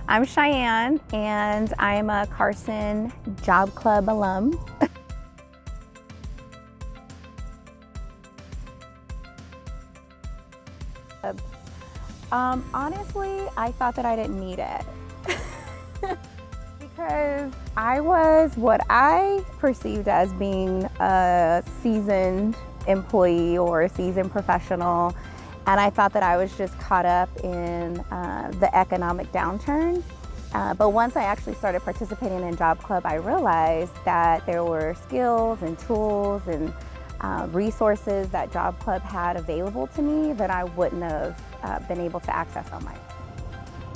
I'm Chyeanne, and I'm a Carson Job Club alum. Honestly, I thought that I didn't need it because I was what I perceived as being a seasoned employee or a seasoned professional, and I thought that I was just caught up in the economic downturn. But once I actually started participating in Job Club, I realized that there were skills and tools and resources that Job Club had available to me that I wouldn't have been able to access on my own.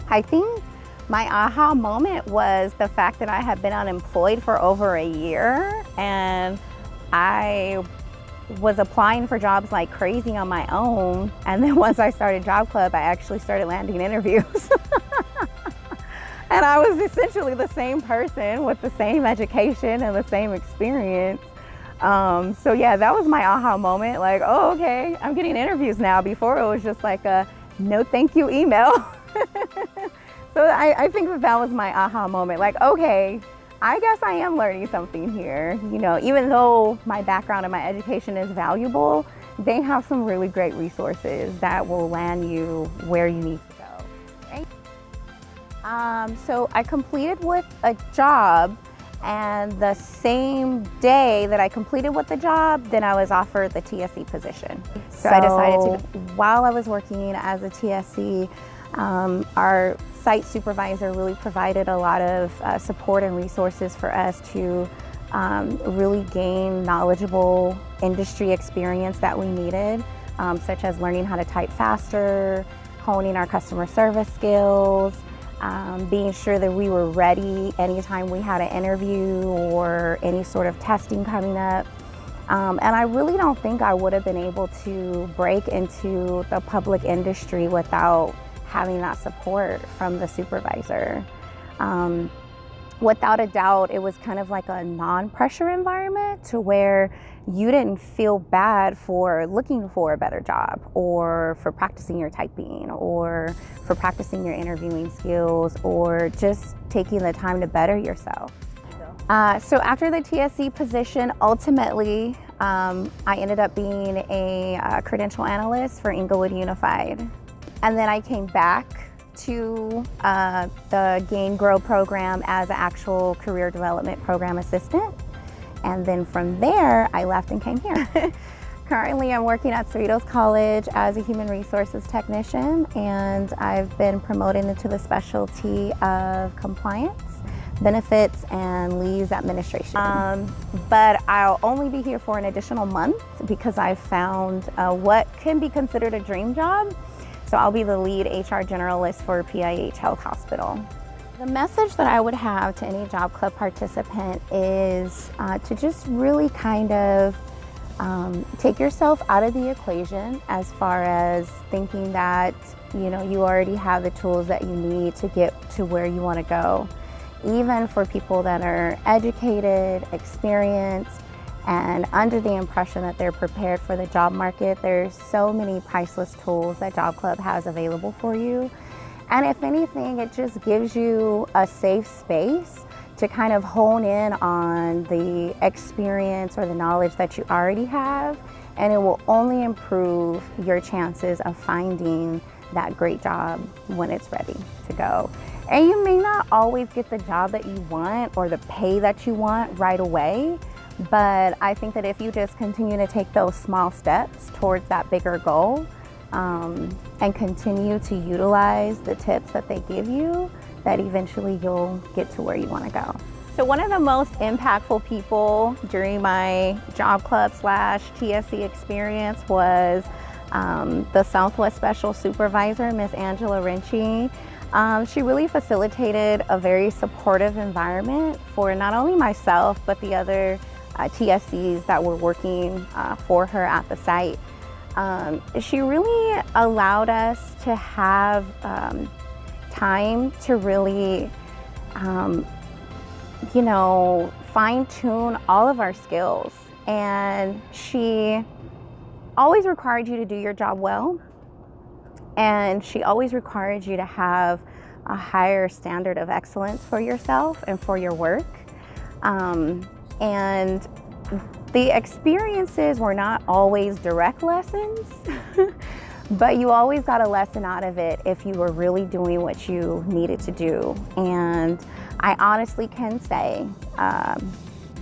I think my aha moment was the fact that I had been unemployed for over a year, and I was applying for jobs like crazy on my own. And then once I started Job Club, I actually started landing interviews. And I was essentially the same person with the same education and the same experience. So yeah, that was my aha moment. Like, oh, okay, I'm getting interviews now. Before it was just like a no thank you email. So I think that was my aha moment. Like, okay, I guess I am learning something here. You know, even though my background and my education is valuable, they have some really great resources that will land you where you need to go. Right? So I completed with a job, and the same day that I completed with the job, then I was offered the TSC position. So I decided to, while I was working as a TSC, our site supervisor really provided a lot of support and resources for us to really gain knowledgeable industry experience that we needed, such as learning how to type faster, honing our customer service skills, being sure that we were ready anytime we had an interview or any sort of testing coming up. And I really don't think I would have been able to break into the public industry without having that support from the supervisor. Without a doubt, it was kind of like a non-pressure environment to where you didn't feel bad for looking for a better job, or for practicing your typing, or for practicing your interviewing skills, or just taking the time to better yourself. So after the TSC position, ultimately, I ended up being a credential analyst for Inglewood Unified. And then I came back to the Gain Grow program as an actual career development program assistant. And then from there, I left and came here. Currently, I'm working at Cerritos College as a human resources technician, and I've been promoted into the specialty of compliance, benefits, and leaves administration. But I'll only be here for an additional month because I found what can be considered a dream job. So I'll be the lead HR generalist for PIH Health Hospital. The message that I would have to any Job Club participant is to just really kind of take yourself out of the equation as far as thinking that, you know, you already have the tools that you need to get to where you want to go. Even for people that are educated, experienced, and under the impression that they're prepared for the job market, there's so many priceless tools that Job Club has available for you. And if anything, it just gives you a safe space to kind of hone in on the experience or the knowledge that you already have, and it will only improve your chances of finding that great job when it's ready to go. And you may not always get the job that you want or the pay that you want right away, but I think that if you just continue to take those small steps towards that bigger goal, and continue to utilize the tips that they give you, that eventually you'll get to where you want to go. So one of the most impactful people during my Job Club / TSC experience was the Southwest Special Supervisor, Miss Angela Rinchie. She really facilitated a very supportive environment for not only myself, but the other TSCs that were working for her at the site. She really allowed us to have time to really, you know, fine-tune all of our skills. And she always required you to do your job well. And she always required you to have a higher standard of excellence for yourself and for your work. And the experiences were not always direct lessons, but you always got a lesson out of it if you were really doing what you needed to do. And I honestly can say,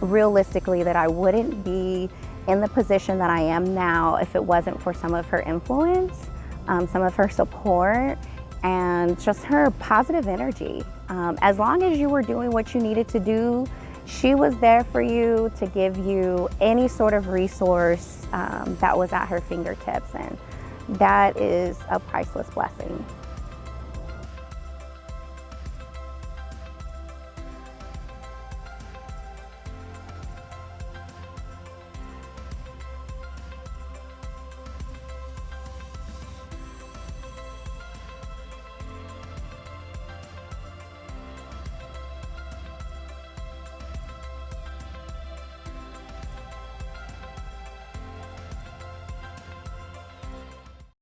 realistically, that I wouldn't be in the position that I am now if it wasn't for some of her influence, some of her support, and just her positive energy. As long as you were doing what you needed to do, she was there for you to give you any sort of resource that was at her fingertips, and that is a priceless blessing.